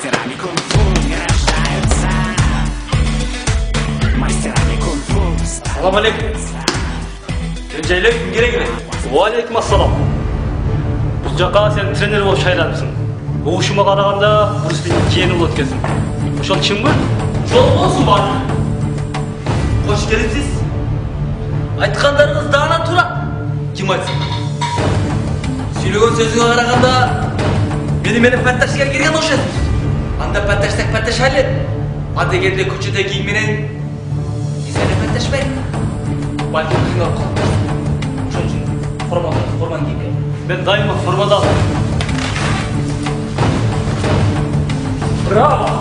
Мастерами кунг-фу не рождаются. Мастерами кунг-фу. Салам алейкум. Жайлап кім керек еді? Уалейкум ассалам. Бұл жаққа сен тренер болып шайланыпсың. Оғышыма қарағанда Брюслидің киені болып өткенсің. Ошол чын бі? Жол болсын бар. Қош келіпсіз. Айтқандарыңыз дана тура. Кім айтсын? Сөйлеген сөзіңе қарағанда мені пәтташқа келген оқшасыз. Анда пәтташтак пәтташалі. Адегенде көшеде киімменен сені пәтташпайды. Бәлкім қиналып қалыпсыз. Ошон үчүн форманы кийген. Мен дайыма формада. Браво!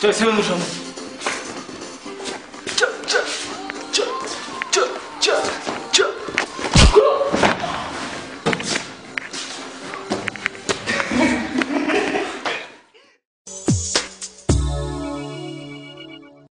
저기 세워놓으셨네.